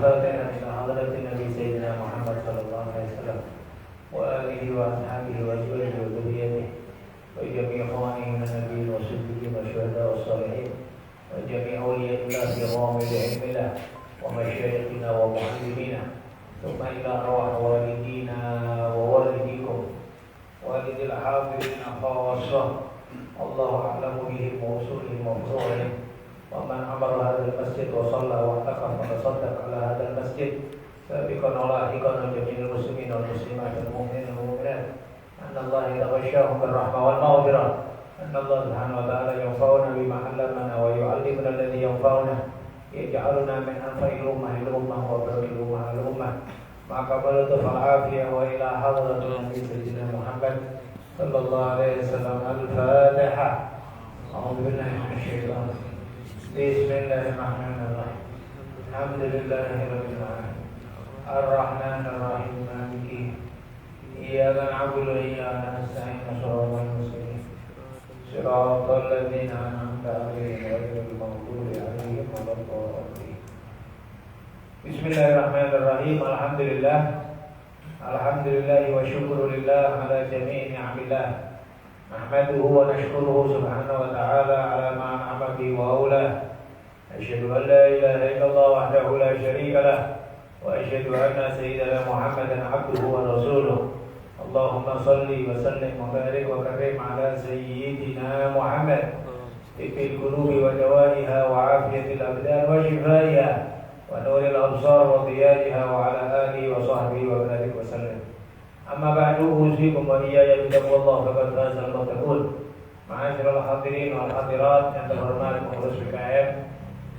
الفاتحة إلى حضرة النبي سيدنا محمد صلى الله عليه وسلم وآله وأصحابه وأزواجه وذريته وجميع إخوانه من النبيين والصديقين والشهداء والصالحين وجميع أولياء الله بغامض علم الله ومشايخنا ومعلمينا ثم إلى أرواح والدينا ووالديكم والد الحاضرين خاصة الله أعلم بهم ووصولهم وفروعهم ومن أمر هذا المسجد وصلى واعتكف وتصدق على هذا المسجد سابقا ولاحقا جميع المسلمين والمسلمات والمؤمنين والمؤمنات أن الله يتغشاهم بالرحمة والمغفرة أن الله سبحانه وتعالى ينفعنا بما علمنا ويعلمنا الذي ينفعنا يجعلنا من أنفع الأمة للأمة وبركة الأمة للأمة مع قبلة العافية وإلى حضرة النبي سيدنا محمد صلى الله عليه وسلم. الفاتحة. أعوذ بالله من الشيطان الرجيم. بسم الله الرحمن الرحيم. الحمد لله رب العالمين الرحمن الرحيم مالك إياك نعبد وإياك نستعين صراط المستقيم صراط الذين أنعمت عليهم غير المغضوب عليهم ولا الضالين. Bismillahirrahmanirrahim. Alhamdulillah wa syukurillah ala jami'i ni'amillah. Nahmaduhu wa nashkuruhu subhanahu wa ta'ala ala ma an'ama bihi wa awlah. Asyhadu an la ilaha illallah wahdahu la syarika lah wa asyhadu anna sayyidana Muhammadan abduhu wa rasuluh. Allahumma salli wa sallim wa barik wa karim ala sayyidina Muhammad tibbil qulubi wa dawaiha wa afiyatil abdan wa shifaiha wa nuril absar wa diyaiha wa ala alihi wa sahbihi wa barik wa sallim. Amma ba'du, usikum wa iyaya bittaqwallah faqad fazal muttaqun. Ma'asyiral hadirin wal hadirat yang terhormat pengurus PKM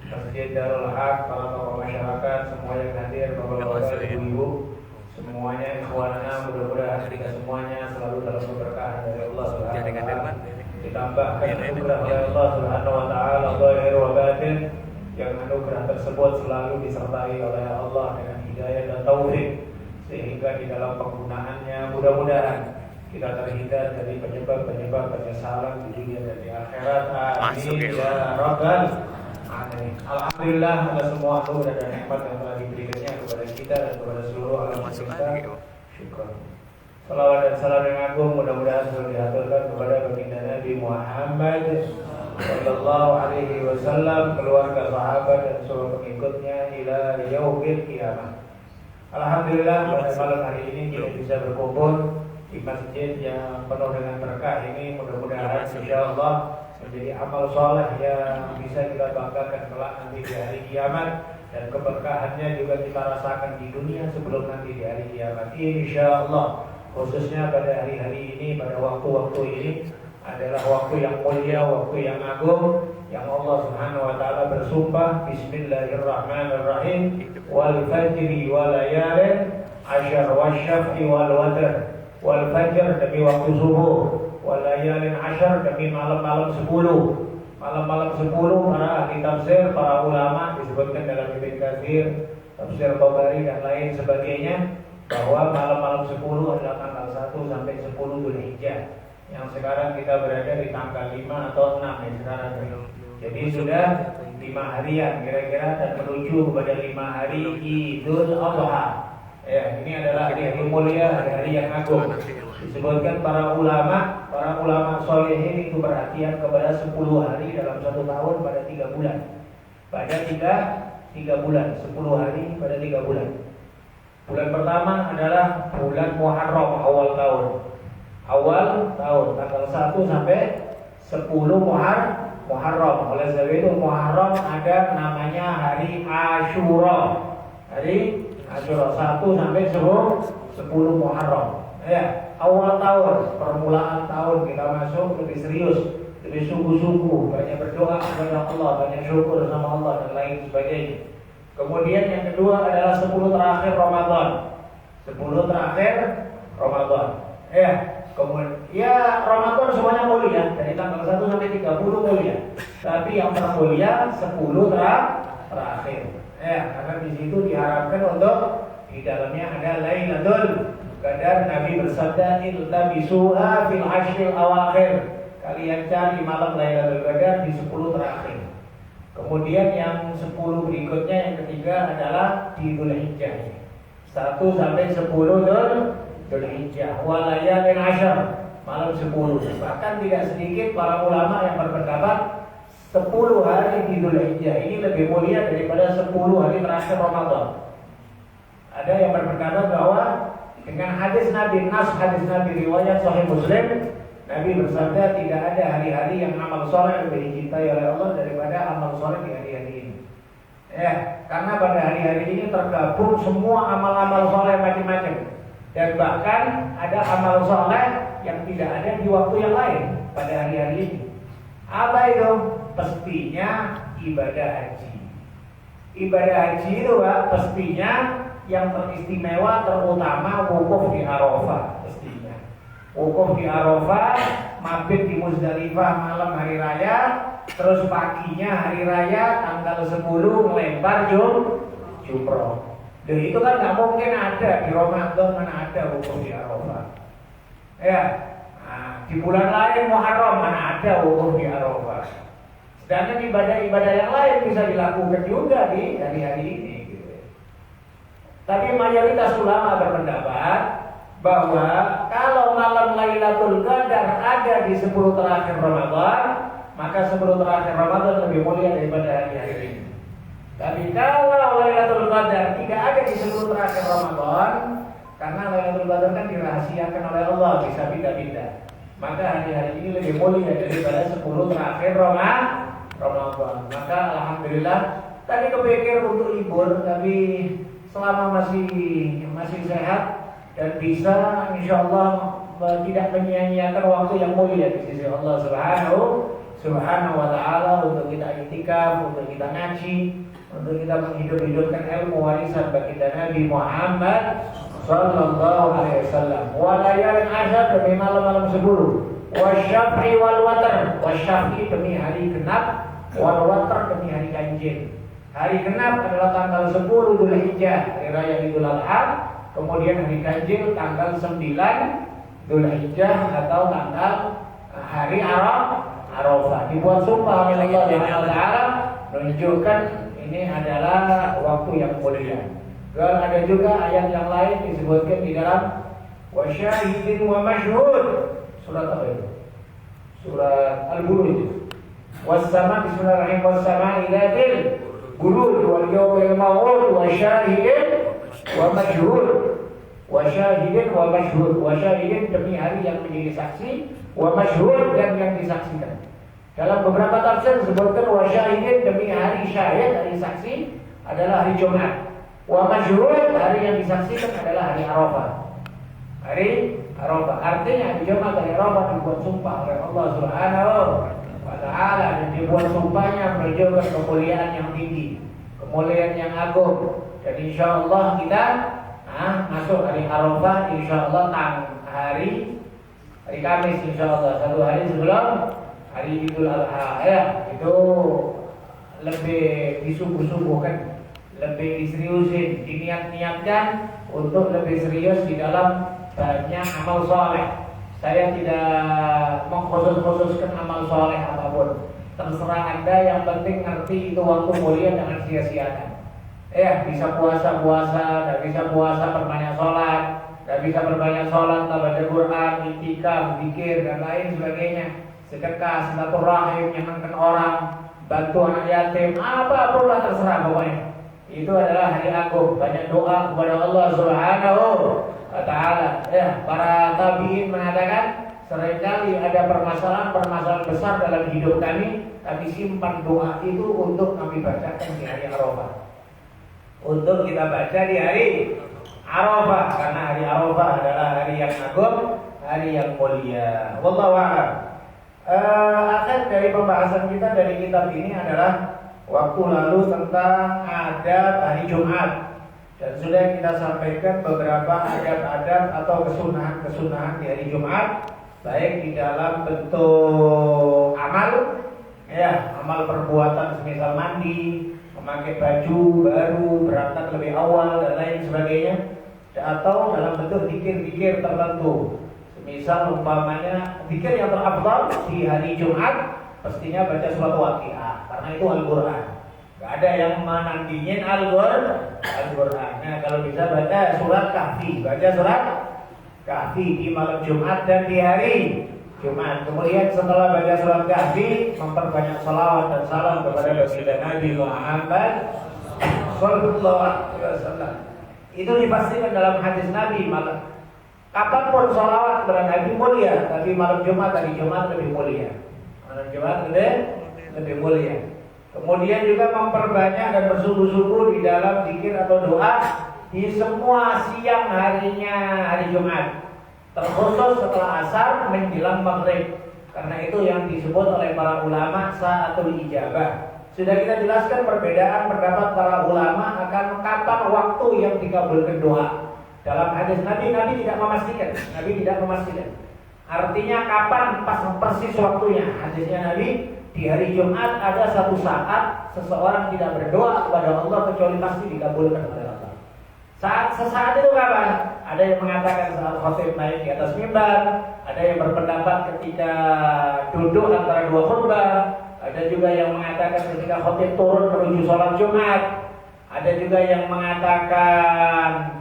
Masjid Darul Haq, para tokoh masyarakat, semua yang hadir, bapak-bapak, ibu-ibu, semuanya ikhwanana, mudah-mudahan kita semuanya selalu dalam keberkahan dari Allah Subhanahu wa taala. Ditambahkan anugerah oleh Allah Subhanahu wa taala zahir wa batin, yang anugerah tersebut selalu disertai oleh Allah dengan hidayah dan taufik, sehingga di dalam penggunaannya mudah-mudahan kita terhindar dari penyebab-penyebab penyesalan di dunia dan di akhirat. Amin ya rabbal alamin. Alhamdulillah atas semua anugerah dan nikmat yang telah diberikannya kepada kita dan kepada seluruh alam semesta. Syukur. Salawat dan salam yang agung mudah-mudahan selalu dihaturkan kepada baginda Nabi Muhammad sallallahu alaihi wasallam, keluarga, sahabat dan seluruh pengikutnya ila yaumil qiyamah. Alhamdulillah pada malam hari ini kita bisa berkumpul di masjid yang penuh dengan berkah ini. Mudah-mudahan insyaallah menjadi amal soleh yang bisa kita banggakan kelak nanti di hari kiamat, dan keberkahannya juga kita rasakan di dunia sebelum nanti di hari kiamat insyaallah. Khususnya pada hari-hari ini, pada waktu-waktu ini adalah waktu yang mulia, waktu yang agung, yang Allah Subhanahu wa taala bersumpah bismillahirrahmanirrahim wal fajri wal layalin asyar wasyaf'i wal watr. Wal fajr demi waktu subuh, wal layalin asyar demi malam-malam 10. Malam-malam 10 para ahli tafsir, para ulama disebutkan dalam Ibnu Katsir, tafsir Tabari dan lain sebagainya, bahwa malam-malam 10 adalah tanggal 1 sampai 10 Dzulhijjah. Yang sekarang kita berada di tanggal 5 atau 6 ya sekarang. Jadi sudah 5 harian kira-kira dan menuju kepada 5 hari Idul Adha. Ya, ini adalah hari-hari mulia, hari-hari yang agung. Disebutkan para ulama solehin itu perhatian kepada 10 hari dalam 1 tahun pada 3 bulan. Pada 3 bulan, 10 hari pada 3 bulan. Bulan pertama adalah bulan Muharram, awal tahun, tanggal 1 sampai 10 Muharram. Oleh sebab itu Muharram ada namanya hari Asyura. Hari Asyura 1 sampai 10 Muharram. Ya, awal tahun, permulaan tahun kita masuk lebih serius, lebih sungguh-sungguh, banyak berdoa kepada Allah, banyak syukur sama Allah dan lain sebagainya. Kemudian yang kedua adalah 10 terakhir Ramadan. 10 terakhir Ramadan. Ya, kemudian ya Ramadan semuanya mulia dari tanggal 1 sampai 30 mulia. Tapi yang termulia 10 terakhir. Ya, karena di situ diharapkan untuk di dalamnya ada Lailatul Qadar. Nabi bersabda, "Iltabisuha fil ashril awakhir." Kalian cari malam Lailatul Qadar di 10 terakhir. Kemudian yang 10 berikutnya, yang ketiga adalah di Dzulhijjah. 1 sampai 10 Dzulhijjah. Wa layalin asyr, malam 10. Bahkan tidak sedikit para ulama yang berpendapat 10 hari di Dzulhijjah ini lebih mulia daripada 10 hari terakhir Ramadan. Ada yang berpendapat bahwa dengan hadis Nabi, hadis Nabi riwayat Sahih Muslim, Nabi bersabda tidak ada hari-hari yang amal soleh lebih dicintai oleh Allah daripada amal soleh di hari-hari ini. Ya, karena pada hari-hari ini tergabung semua amal-amal soleh macam-macam. Dan bahkan ada amal soleh yang tidak ada di waktu yang lain pada hari-hari ini. Apa itu? Pastinya ibadah haji. Ibadah haji itu Pak, pastinya yang teristimewa terutama wukuf di Arafah. Pastinya wukuf di Arafah, mabit di Muzdalifah malam hari raya, terus paginya hari raya tanggal 10 melempar jumroh. Dan itu kan nggak mungkin ada di Ramadan, mana ada wukuf di Arafah. Ya, nah, di bulan lain Muharram mana ada wukuf di Arafah. Sedangkan ibadah-ibadah yang lain bisa dilakukan juga di hari-hari ini. Gitu. Tapi mayoritas ulama berpendapat bahwa kalau malam Lailatul Qadar ada di 10 terakhir Ramadan, maka 10 terakhir Ramadan lebih mulia daripada hari-hari ini. Tapi kalau Lailatul Qadar tidak ada di 10 terakhir Ramadan, karena Lailatul Qadar kan dirahasiakan oleh Allah, bisa beda-beda, maka hari-hari ini lebih mulia daripada 10 terakhir Ramadan. Maka alhamdulillah tadi kepikir untuk libur, tapi selama masih sehat dan bisa insyaallah tidak menyia-nyiakan waktu yang mulia di sisi Allah Subhanahu wa taala untuk kita iktikaf, untuk kita ngaji, untuk kita menghidup-hidupkan ilmu warisan baginda Nabi Muhammad sallallahu alaihi wasallam. Wa layalin asyr, demi malam-malam 10. Wasyaf'i wal watr, wasyaf'i demi hari genap, wal watr demi hari ganjil. Hari genap adalah tanggal 10 Dzulhijjah, hari raya Idul Adha. Kemudian hari ganjil tanggal 9 Dzulhijjah atau tanggal hari Arafah. Dibuat sumpah oleh Allah Subhanahu wa taala menunjukkan ini adalah waktu yang mulia. Dan ada juga ayat yang lain disebutkan di dalam wasyahidin wa masyhud. Surat apa itu? Surat Al-Buruj. Was-sama, bismillahirrahmanirrahim, was-sama ilatil buruj wal yawmil maw'ud wa syahidin wa masyhud. Wa syahidin wa masyhud. Wa syahidin demi hari yang menjadi saksi, wa masyhud dan yang disaksikan. Dalam beberapa tafsir disebutkan wa syahidin demi hari syahid, hari saksi adalah hari Jumat. Wa masyhud, hari yang disaksikan adalah hari Arafah. Hari Arafah. Artinya hari Jumat dan Arafah dibuat sumpah oleh Allah Subhanahu wa taala, dan dibuat sumpahnya menunjukkan kemuliaan yang tinggi, kemuliaan yang agung. Dan insyaallah kita masuk hari Arafah insyaallah hari Kamis insyaallah, 1 hari sebelum hari Idul Adha. Ya, itu lebih disubuh-subuhkan, lebih diseriusin, diniat-niatkan untuk lebih serius di dalam banyak amal soleh. Saya tidak mengkhusus-khususkan amal soleh apapun. Terserah Anda, yang penting ngerti itu waktu mulia dengan sia-siakan. Ya, bisa puasa-puasa, tidak bisa puasa perbanyak sholat, tidak bisa perbanyak sholat, baca Quran, iktikaf, zikir dan lain sebagainya. Sedekah, silaturahim, nyenangkan orang, bantu anak yatim, apapun lah terserah pokoknya. Itu adalah hari agung, banyak doa kepada Allah Subhanahu wa taala. Ya, para tabi'in mengatakan seringkali ada permasalahan besar dalam hidup kami, tapi simpan doa itu untuk kami bacakan di hari Arafah. Untuk kita baca di hari Arafah, karena hari Arafah adalah hari yang agung, hari yang mulia. Wallahu a'lam. Akhir dari pembahasan kita dari kitab ini adalah waktu lalu tentang adab hari Jumat, dan sudah kita sampaikan beberapa adab-adab atau kesunahan-kesunahan di hari Jumat, baik di dalam bentuk amal, ya, amal perbuatan semisal mandi, memakai baju baru, berangkat lebih awal dan lain sebagainya, atau dalam bentuk zikir-zikir tertentu. Misal umpamanya zikir yang terafdal di hari Jumat pastinya baca surat Waqiah karena itu Al-Qur'an. Gak ada yang menandingin Al-Qur'an. Nah, kalau bisa baca surat Kahfi, baca surat Kahfi di malam Jumat dan di hari Jumat. Kemudian setelah baca surat Kahfi, memperbanyak salawat dan salam kepada baginda Nabi Muhammad sallallahu alaihi wasallam. Itu dipastikan dalam hadis Nabi, malam kapanpun salawat kepada Nabi mulia, tapi malam Jumat, hari Jumat lebih mulia. Malam Jumat lebih mulia. Kemudian juga memperbanyak dan bersungguh-sungguh di dalam zikir atau doa di semua siang harinya hari Jumat, terkhusus setelah asar menjelang maghrib, karena itu yang disebut oleh para ulama sa'atul ijabah. Sudah kita jelaskan perbedaan pendapat para ulama akan kapan waktu yang dikabulkan doa. Dalam hadis Nabi tidak memastikan. Artinya kapan pas persis waktunya. Hadisnya Nabi, di hari Jumat ada satu saat seseorang tidak berdoa kepada Allah kecuali pasti dikabulkan oleh Allah. Sesaat itu kapan? Ada yang mengatakan saat khotib naik di atas mimbar, ada yang berpendapat ketika duduk antara dua khutbah, ada juga yang mengatakan ketika khotib turun menuju sholat Jumat, ada juga yang mengatakan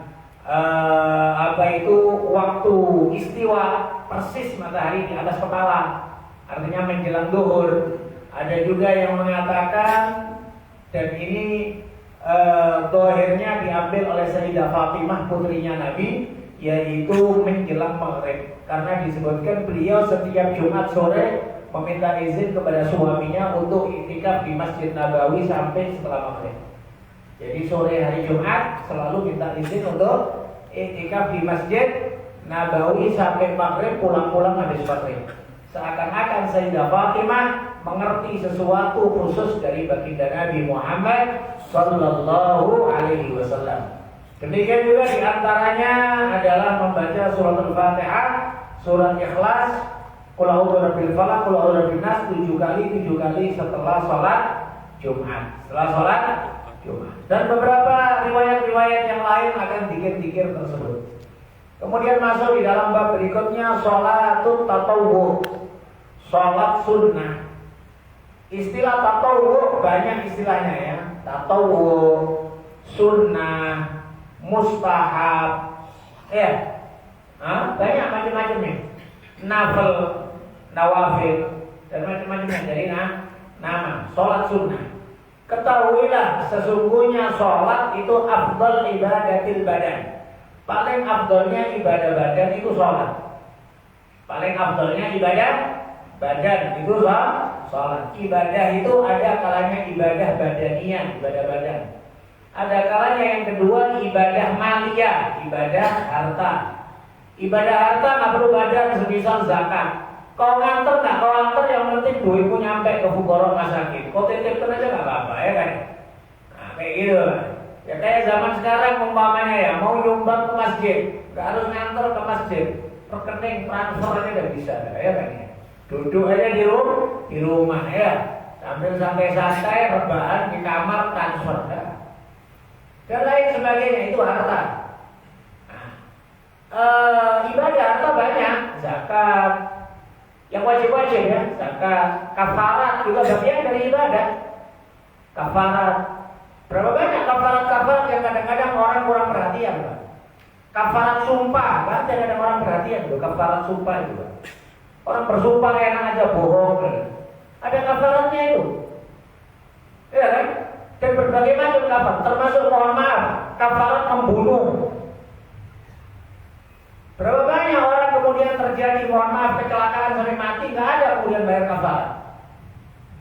waktu istiwa persis matahari di atas kepala, artinya menjelang zuhur. Ada juga yang mengatakan, dan ini dohirnya diambil oleh Sayyidah Fatimah putrinya Nabi, yaitu menjelang maghrib, karena disebutkan beliau setiap Jumat sore meminta izin kepada suaminya untuk iktikaf di Masjid Nabawi sampai setelah maghrib. Jadi sore hari Jumat selalu minta izin untuk iktikaf di Masjid Nabawi sampai maghrib, pulang-pulang habis maghrib. Seakan-akan Sayyidah Fatimah mengerti sesuatu khusus dari baginda Nabi Muhammad sallallahu alaihi wasallam. Demikian juga diantaranya adalah membaca surat Al-Fatihah, surat Ikhlas, Qul a'udzu birabbil falaq, Qul a'udzu birabbin nas 7 kali setelah sholat Jumat. Dan beberapa riwayat-riwayat yang lain akan zikir-zikir tersebut. Kemudian masuk di dalam bab berikutnya, sholatul tatawwu, sholat sunnah. Istilah tatawwu banyak istilahnya ya. Tatawwu, sunnah, mustahab, banyak macam-macamnya. Nafil, nawafil, dan macam-macamnya. Jadi nama sholat sunnah. Ketahuilah sesungguhnya sholat itu afdal ibadatil badan. Paling afdalnya ibadah badan itu sholat. Paling afdalnya ibadah badan itu sholat. Ibadah itu ada kalanya ibadah badaniyah, ibadah badan. Ada kalanya yang kedua ibadah maliyah, ibadah harta. Ibadah harta nggak perlu badan, semisal zakat. Kau nganter nggak? Kau nganter yang penting duitmu nyampe ke fuqara masakin. Kau titipkan aja nggak apa-apa ya kan? Nah kayak gitu. Ya kayak zaman sekarang umpamanya ya, mau nyumbang ke masjid, nggak harus nganter ke masjid, rekening transfer aja udah bisa ya kan ya. Duduk aja di rumah ya, sambil santai-santai rebahan di kamar transfer ya. Dan lain sebagainya itu harta. Ibadah harta banyak, zakat, yang wajib-wajib ya, zakat, kafarat juga bagian dari ibadah. Kafarat, berapa banyak kafarat yang kadang-kadang orang kurang perhatian, Pak. Kafarat sumpah, kan kadang orang perhatian loh, kafarat sumpah itu, Pak. Orang bersumpah enak aja bohong, ada kafaratnya itu, ya kan? Dan berbagai macam kafarat, termasuk mohon maaf, kafarat membunuh. Berapa banyak orang kemudian terjadi mohon maaf kecelakaan sampai mati, nggak ada kemudian bayar kafarat.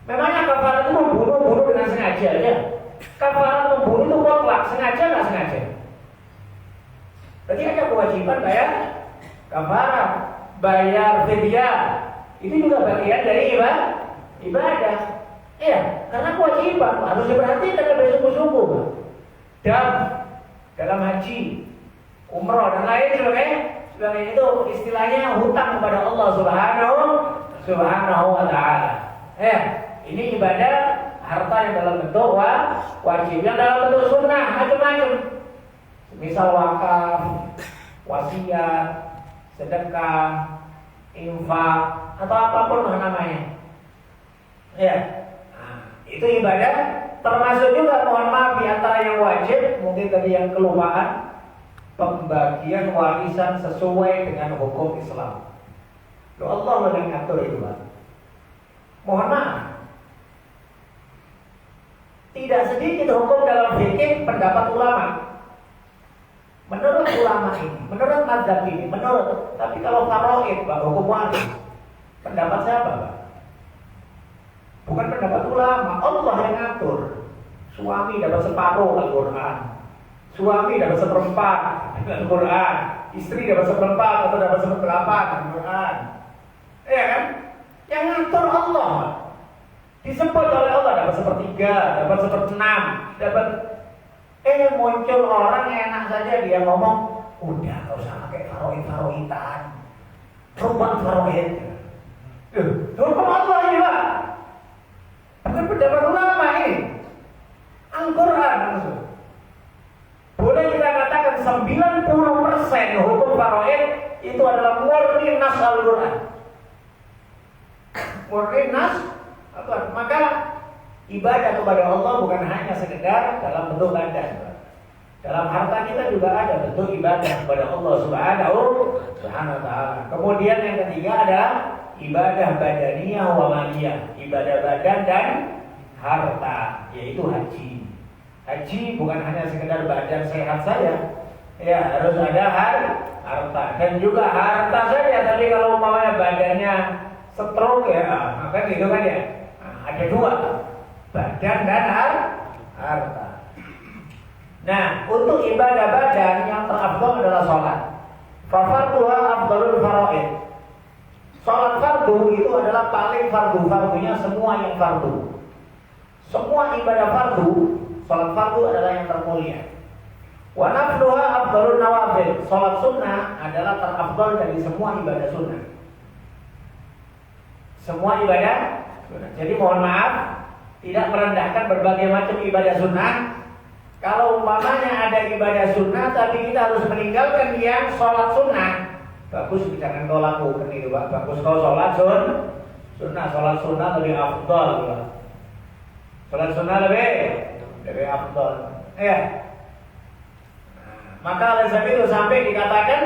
Memangnya kafarat itu membunuh dengan sengaja ya? Kafarat membunuh itu mutlak, sengaja nggak sengaja? Berarti ada kewajiban bayar kafarat, bayar fidyah. Itu juga bagian dari ibadah. Iya, karena kewajiban harus diperhatikan dan bersungguh-sungguh. Dan dalam haji, umroh dan lain sebagainya, itu istilahnya hutang kepada Allah Subhanahu wa ta'ala. Ini ibadah harta yang dalam bentuk wajib, yang dalam bentuk sunnah macam-macam. Misal wakaf, wasiat, sedekah, infak, atau apapun namanya. Ya, nah, itu ibadah. Termasuk juga mohon maaf di antara yang wajib, mungkin tadi yang kelupaan, pembagian warisan sesuai dengan hukum Islam. Loh, Allah yang ngatur itu, Pak. Mohon maaf. Tidak sedikit hukum dalam fikih pendapat ulama. Menurut ulama ini, menurut mazhab ini, menurut. Tapi kalau faraid, Pak, hukum waris, pendapat siapa, Pak? Bukan pendapat ulama, Allah yang ngatur. Suami dapat separuh Al-Quran, suami dapat seperempat Al-Quran, istri dapat seperempat atau dapat seperdelapan Al-Quran. Iya kan? Yang ngatur Allah. Disebut oleh Allah dapat sepertiga, dapat seperenam, dapat. Muncul orang yang enak saja dia ngomong, udah gak usah pakai faroid-faroidan, rubah faroid. Hukum Allah ini, Pak. Bukan pendapat ulama ini. Al-Quran maksud. Boleh kita katakan 90% hukum faraid itu adalah murni nas Al-Quran. Murni nas Al-Quran. Maka ibadah kepada Allah bukan hanya sekedar dalam bentuk badan. Dalam harta kita juga ada bentuk ibadah kepada Allah Subhanahu wa ta'ala. Kemudian yang ketiga adalah ibadah badaniyah wa maliyah, ibadah badan dan harta, yaitu haji. Haji bukan hanya sekedar badan sehat saja, ya harus ada harta dan juga harta saja. Tapi kalau umpamanya badannya stroke ya, maka gitu kan ya. Nah, ada dua, badan dan harta. Nah, untuk ibadah badan yang terafdal adalah sholat. Farduha afdalul faraid. Sholat fardu itu adalah paling fardunya semua yang fardu. Semua ibadah fardu, sholat fardu adalah yang termulia. Wa nafluha afdalun nawafil. Sholat sunnah adalah terafdal dari semua ibadah sunnah. Semua ibadah sunnah. Jadi mohon maaf, tidak merendahkan berbagai macam ibadah sunnah. Kalau umpamanya ada ibadah sunnah, tapi kita harus meninggalkan yang sholat sunnah. Bagus jangan kau lakukan itu, Pak. Bagus kau sholat sunnah. Sholat sunnah lebih afdal, Pak. Sholat sunnah lebih afdal. Ya. Nah, maka oleh sebab itu sampai dikatakan,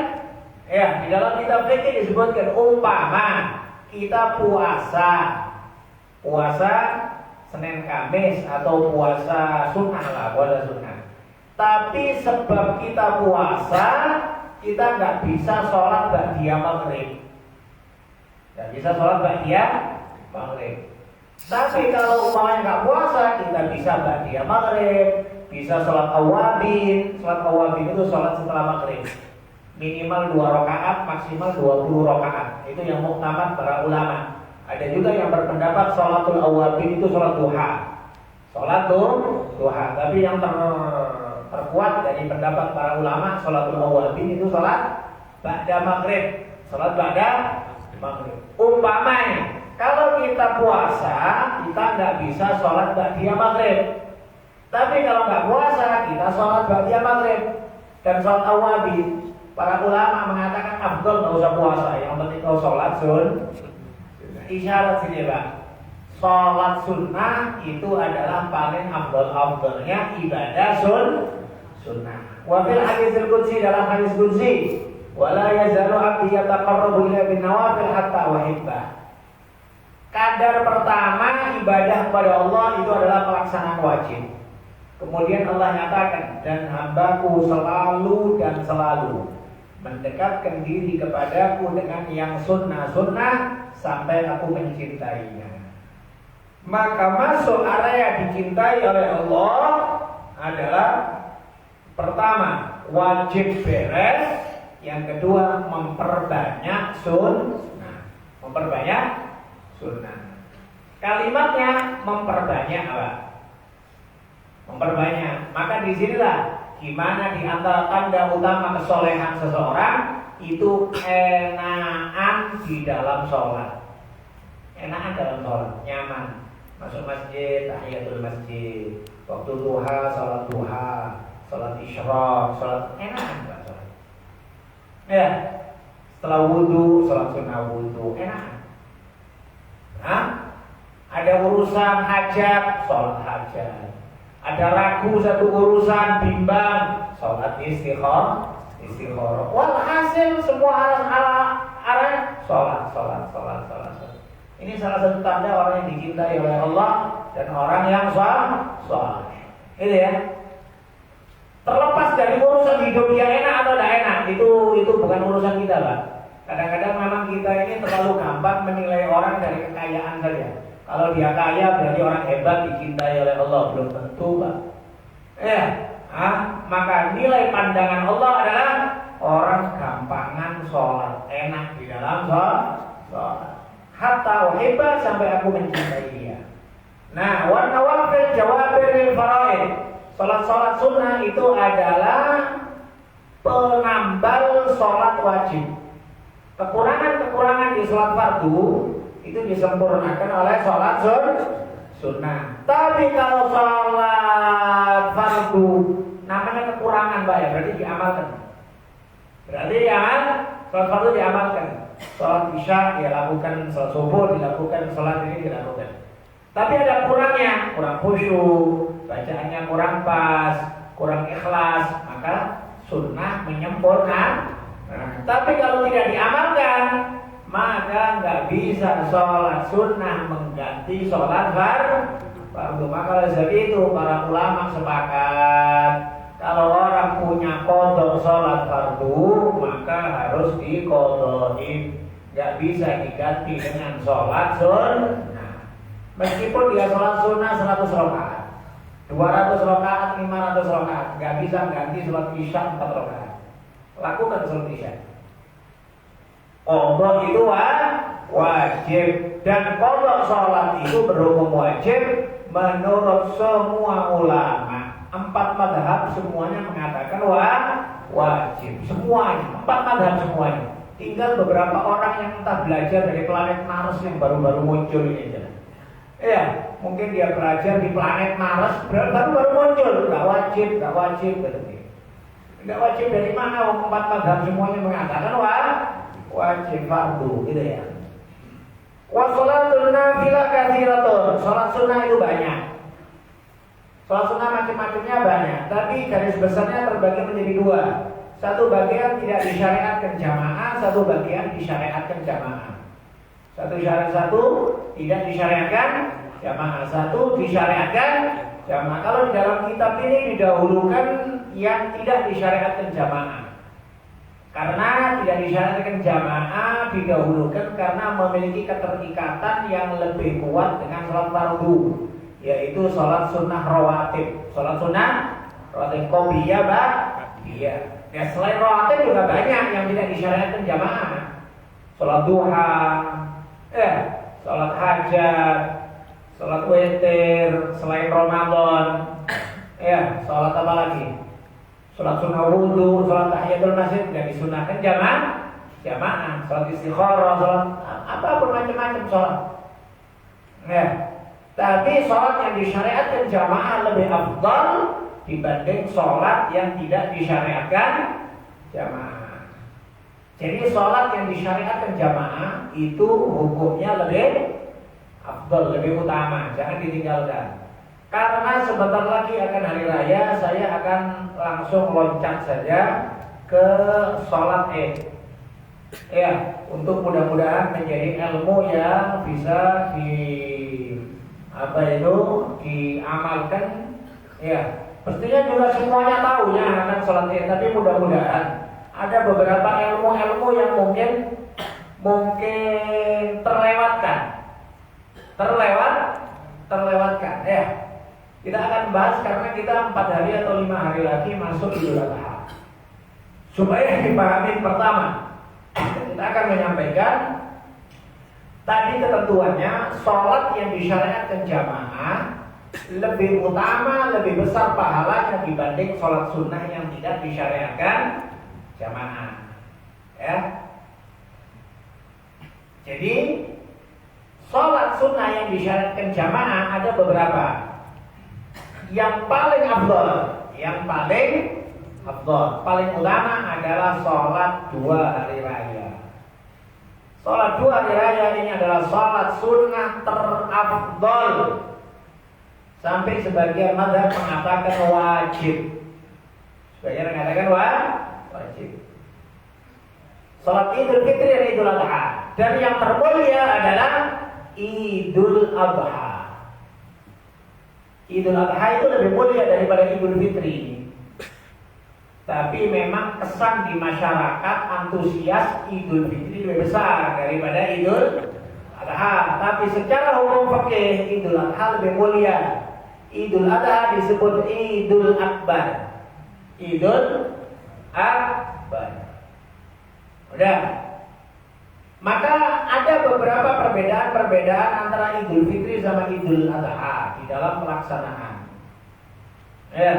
ya di dalam kitab fikih disebutkan umpama kita puasa Senin Kamis atau puasa sunnah lah, puasa sunnah. Tapi sebab kita puasa, kita nggak bisa sholat ba'diyah maghrib. Nggak bisa sholat ba'diyah maghrib. Tapi kalau umpamanya nggak puasa, kita bisa ba'diyah maghrib, bisa sholat awabin. Sholat awabin itu sholat setelah maghrib. Minimal 2 rakaat, maksimal 20 rakaat. Itu yang muktamad para ulama. Ada juga yang berpendapat sholatul awabin itu sholat duha. Sholat duha. Tapi yang terkuat dari pendapat para ulama, sholatul awabin itu sholat ba'da maghrib. Sholat ba'da maghrib. Umpamanya kalau kita puasa, kita nggak bisa sholat ba'diyah maghrib. Tapi kalau nggak puasa, kita sholat ba'diyah maghrib dan sholat awabin. Para ulama mengatakan afdal nggak usah puasa, yang penting kau sholat isyarat sini, Pak. Sholat sunnah itu adalah paling afdalnya ibadah sunnah. Wa fil haditsil qudsi, dalam hadis qudsi, wala yazalu 'abdi yataqarrabu ila bin nawafil hatta uhibba. Kadar pertama ibadah kepada Allah itu adalah pelaksanaan wajib. Kemudian Allah nyatakan, dan hambaku selalu mendekatkan diri kepadaku dengan yang sunnah sampai aku mencintainya. Maka masuk area dicintai oleh Allah adalah pertama wajib beres, yang kedua memperbanyak sunnah. Kalimatnya memperbanyak apa? Memperbanyak. Maka disinilah gimana di antara tanda utama kesolehan seseorang itu enakan di dalam sholat. Enakan dalam sholat, nyaman. Masuk masjid, tahiyatul masjid, waktu duha, sholat isyraq, sholat enakan enggak sholat? Ya, setelah wudu, sholat sunnah wudu, enakan. Ada ada urusan hajat, sholat hajat. Ada ragu satu urusan, bimbang, sholat istikharah. Walhasil semua arah sholat. Ini salah satu tanda orang yang dicintai oleh Allah dan orang yang saleh. Ini ya. Terlepas dari urusan hidup yang enak atau tidak enak, itu bukan urusan kita, Pak. Kadang-kadang memang kita ini terlalu gampang menilai orang dari kekayaan saja. Kalau dia kaya berarti orang hebat, dicintai oleh Allah, belum tentu, Pak. Maka nilai pandangan Allah adalah orang gampangan sholat, enak di dalam sholat. Hatta hebat sampai aku mencintai dia. Nah, wa nawafil jawabiril faraid. Sholat sunnah itu adalah penambal sholat wajib. Kekurangan di sholat fardu itu disempurnakan oleh sholat sunnah. Tapi kalau sholat fardu namanya kekurangan, Pak, ya, berarti diamalkan. Sholat fardu diamalkan. Sholat isya dilakukan, sholat subuh dilakukan, sholat ini dilakukan. Tapi ada kurangnya, kurang khusyuk, bacaannya kurang pas, kurang ikhlas, maka sunnah menyempurnakan. Tapi kalau tidak diamalkan, maka nggak bisa sholat sunnah mengganti sholat fardu. Maka oleh sebab itu para ulama sepakat kalau orang punya qadha sholat fardu maka harus diqadhain, nggak bisa diganti dengan sholat sunnah. Meskipun dia sholat sunnah 100 rakaat, 200 rakaat, 500 rakaat, nggak bisa ganti sholat isya 4 rakaat. Lakukan sholat isya. Qadha itu wajib, dan qadha sholat itu berhukum wajib menurut semua ulama. 4 madhab semuanya mengatakan wajib. Semuanya, 4 madhab semuanya. Tinggal beberapa orang yang entah belajar dari planet Mars yang baru-baru muncul ini aja. Ya, mungkin dia belajar di planet Mars baru-baru muncul, nggak wajib berarti. Nggak wajib dari mana? 4 madhab semuanya mengatakan wajib fardu, gitu ya. Wa sholatul nafilah katsiratun. Sholat sunnah itu banyak. Sholat sunnah macam-macamnya banyak, tapi garis besarnya terbagi menjadi 2. Satu bagian tidak disyariatkan jamaah, satu bagian disyariatkan jamaah. Satu tidak disyariatkan jamaah, satu disyariatkan jamaah. Kalau di dalam kitab ini didahulukan yang tidak disyariatkan jamaah. Karena tidak disyariatkan jamaah didahulukan karena memiliki keterikatan yang lebih kuat dengan sholat fardu, yaitu sholat sunnah rawatib. Sholat sunnah rawatib qobliyah, iya. Ya, selain rawatib juga banyak yang tidak disyariatkan jamaah. Sholat duha, sholat hajat, sholat witir, selain Ramadan, sholat apa lagi? Sholat sunnah wudhu, sholat tahiyatul masjid tidak disunahkan jamaah, sholat istikharah, sholat apapun macam-macam sholat. Tapi sholat yang disyariatkan jamaah lebih afdal dibanding sholat yang tidak disyariatkan jamaah. Jadi sholat yang disyariatkan jamaah itu hukumnya lebih afdal, lebih utama, jangan ditinggalkan. Karena sebentar lagi akan hari raya, saya akan langsung loncat saja ke sholat Id. Ya, untuk mudah-mudahan menjadi ilmu yang bisa diamalkan. Ya, pastinya juga semuanya tahu ya akan sholat Id, tapi mudah-mudahan ada beberapa ilmu-ilmu yang mungkin terlewatkan ya. Kita akan bahas karena kita 4 hari atau 5 hari lagi masuk Idul Adha. Supaya dipahami, pertama kita akan menyampaikan tadi ketentuannya sholat yang disyariatkan jamaah lebih utama, lebih besar pahalanya dibanding sholat sunnah yang tidak disyariatkan jamaah. Ya. Jadi sholat sunnah yang disyariatkan jamaah ada beberapa. Yang paling afdal, paling utama adalah sholat 2 hari raya. Sholat 2 hari raya ini adalah sholat sunnah terafdol. Sampai sebagian mazhab mengatakan wajib. Sebagian mengatakan wajib. Sholat Idul Fitri dan Idul Adha. Dan yang termulia adalah Idul Adha. Idul Adha itu lebih mulia daripada Idul Fitri. Tapi memang kesan di masyarakat antusias Idul Fitri lebih besar daripada Idul Adha. Tapi secara hukum fikih Idul Adha lebih mulia. Idul Adha disebut Idul Akbar. Idul Akbar. Udah. Maka ada beberapa perbedaan antara Idul Fitri sama Idul Adha di dalam pelaksanaan. Ya,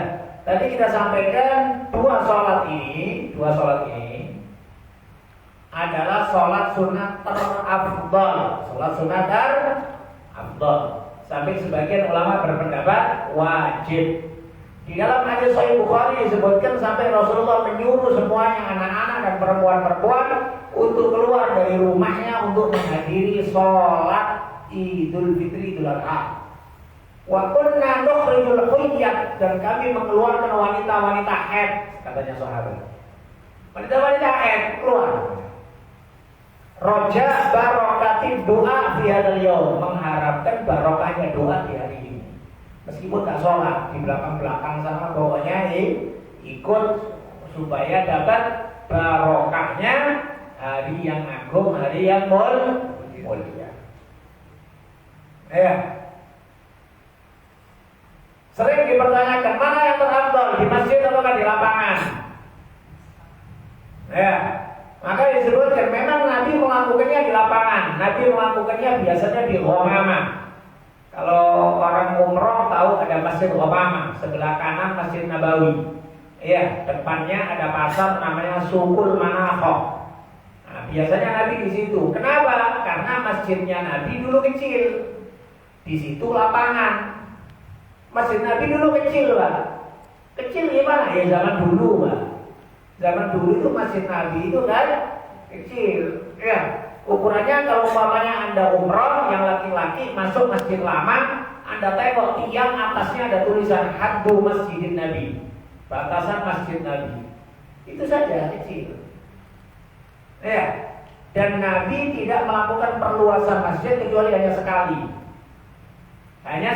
tadi kita sampaikan dua sholat ini adalah sholat sunat terafdal. Sholat sunat terafdal. Sampai sebagian ulama berpendapat wajib. Di dalam hadis Sahih Bukhari disebutkan sampai Rasulullah menyuruh semuanya anak-anak dan perempuan-perempuan untuk keluar dari rumahnya untuk menghadiri sholat Idul Fitri Idul Adha. Wa kunna nukhrijul huyyat, dan kami mengeluarkan wanita-wanita haid, katanya sahabat. Wanita-wanita haid keluar. Roja barokati doa fi hadzal yaum, mengharapkan barokahnya doa di hari ini. Meskipun tak sholat di belakang-belakang sana, pokoknya ikut supaya dapat barokahnya hari yang agung, hari yang mulia. Ya. Sering dipertanyakan mana yang terafdal, di masjid atau di lapangan? Ya. Maka disebutkan memang Nabi melakukannya di lapangan. Nabi melakukannya biasanya di Ghamamah. Kalau orang umroh tahu ada Masjid Ghamamah, sebelah kanan Masjid Nabawi. Iya, depannya ada pasar namanya Sukul Manakhoh. Nah, biasanya Nabi di situ. Kenapa? Karena masjidnya Nabi dulu kecil. Di situ lapangan. Masjid Nabi dulu kecil, Pak. Kecil gimana? Ya zaman dulu, Pak. Zaman dulu itu Masjid Nabi itu kan kecil. Ya, ukurannya kalau umpamanya Anda umroh yang laki-laki masuk masjid lama, Anda tengok tiang atasnya ada tulisan Haddu Masjidin Nabi, batasan Masjid Nabi. Itu saja kecil. Ya, dan Nabi tidak melakukan perluasan masjid kecuali hanya sekali. Hanya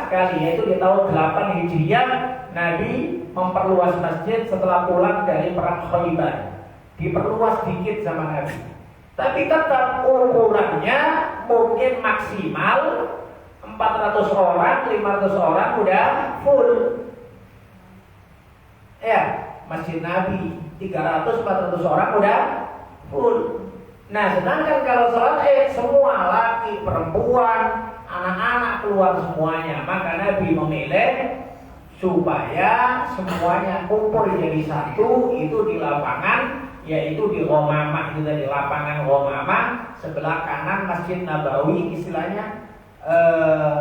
sekali, yaitu di tahun 8 Hijriah Nabi memperluas masjid setelah pulang dari perang Khaybar. Diperluas dikit sama Nabi. Tapi tetap ukurannya mungkin maksimal 400 orang, 500 orang udah full. Ya, Masjid Nabi 300-400 orang udah full. Nah, sedangkan kalau sholat semua laki, perempuan, anak-anak keluar semuanya, maka Nabi memilih supaya semuanya kumpul jadi satu, itu di lapangan, yaitu di Ghamamah, itu di lapangan Ghamamah sebelah kanan Masjid Nabawi, istilahnya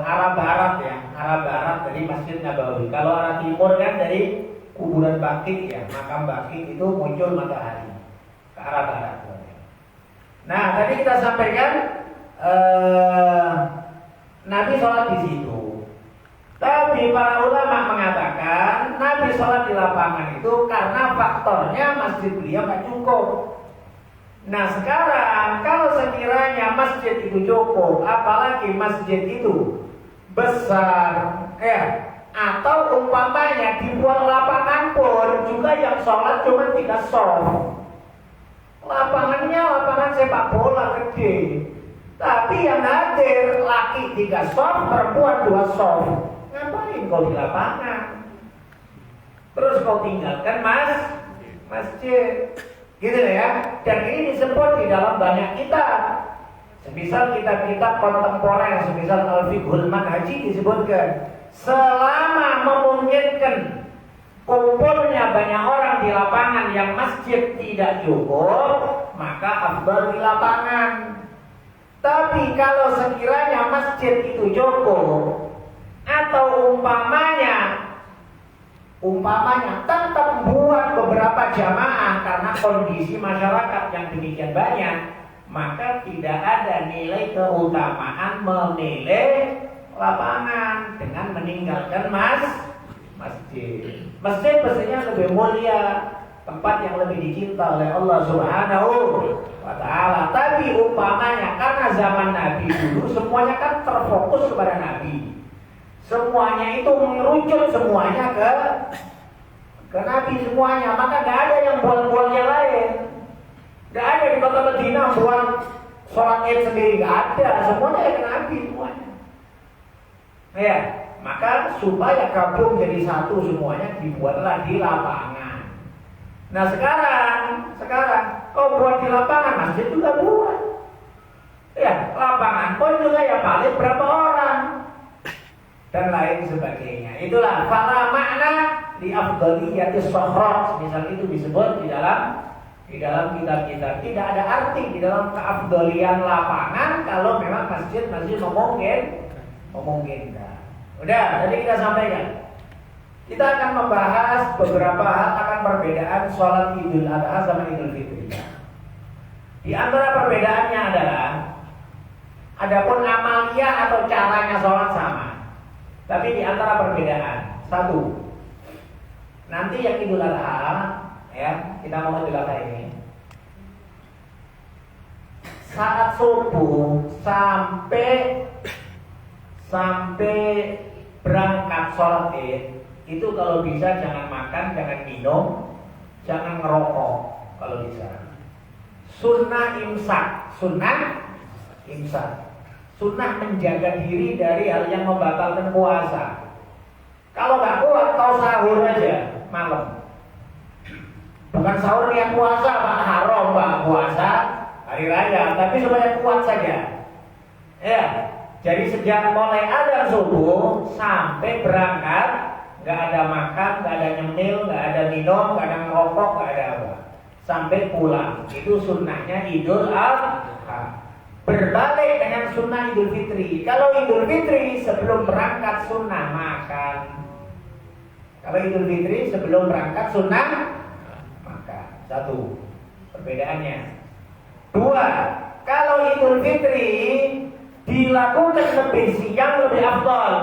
arah barat ya, arah barat dari Masjid Nabawi. Kalau arah timur kan dari kuburan Baqi ya, makam Baqi itu muncul matahari ke arah barat. Nah, tadi kita sampaikan Nabi sholat di situ. Tapi para ulama mengatakan Nabi sholat di lapangan itu karena faktornya masjid beliau nggak cukup. Nah sekarang kalau sekiranya masjid itu cukup, apalagi masjid itu besar, atau umpamanya dibuat lapangan pun juga yang sholat cuma 3 shaf. Lapangannya lapangan sepak bola gede. Tapi yang hadir laki 3 shaf, perempuan 2 shaf. Ngapain kau di lapangan? Terus kau tinggalkan masjid. Gitu ya. Dan ini disebut di dalam banyak kitab. Semisal kitab-kitab kontemporer, semisal Al-Fiqhul Manhaji disebutkan, selama memungkinkan kumpulnya banyak orang di lapangan yang masjid tidak cukup, maka afdal di lapangan. Tapi kalau sekiranya masjid itu cukup, atau umpamanya tetap buat beberapa jamaah karena kondisi masyarakat yang demikian banyak, maka tidak ada nilai keutamaan memilih lapangan dengan meninggalkan masjid. Masjid pastinya lebih mulia, tempat yang lebih dicinta oleh Allah Subhanahu wa ta'ala. Tapi umpamanya karena zaman Nabi dulu semuanya kan terfokus kepada Nabi, semuanya itu mengerucut semuanya ke Nabi semuanya, maka gak ada yang buat-buat yang lain. Gak ada di kota Madinah buat sholat Id sendiri, gak ada, semuanya ke Nabi semuanya. Ya, maka supaya gabung jadi satu semuanya dibuatlah di lapangan. Nah sekarang kau buat di lapangan, masjid juga buat. Ya, lapangan kau juga ya paling berapa orang dan lain sebagainya. Itulah fala makna di afdaliyatis shahrat, misal itu disebut di dalam kitab-kitab. Tidak ada arti di dalam keafdalian lapangan kalau memang masjid memungkinkan. Udah, tadi kita sampaikan. Kita akan membahas beberapa hal akan perbedaan sholat Idul Adha sama Idul Fitri. Di antara perbedaannya adalah adapun amaliyah atau caranya sholat sama. Tapi di antara perbedaan, satu, nanti yang Idul Adha, ya kita mau Idul Adha ini, saat subuh sampai berangkat sholat Id, itu kalau bisa jangan makan, jangan minum, jangan ngerokok kalau bisa. Sunnah imsak, sunnah menjaga diri dari hal yang membatalkan puasa. Kalau nggak kuat, kau sahur aja malam. Bukan sahur niat puasa, Pak, haram Pak, puasa hari raya, tapi supaya kuat saja. Ya, jadi sejak mulai adzan subuh sampai berangkat, nggak ada makan, nggak ada nyemil, nggak ada minum, nggak ada ngerokok, nggak ada apa. Sampai pulang, itu sunnahnya Idul Adha. Berbalik dengan sunnah Idul Fitri. Kalau Idul Fitri sebelum berangkat sunnah makan. Kalau Idul Fitri sebelum berangkat sunnah makan. Satu, perbedaannya. Dua, kalau Idul Fitri dilakukan lebih siang lebih afdal.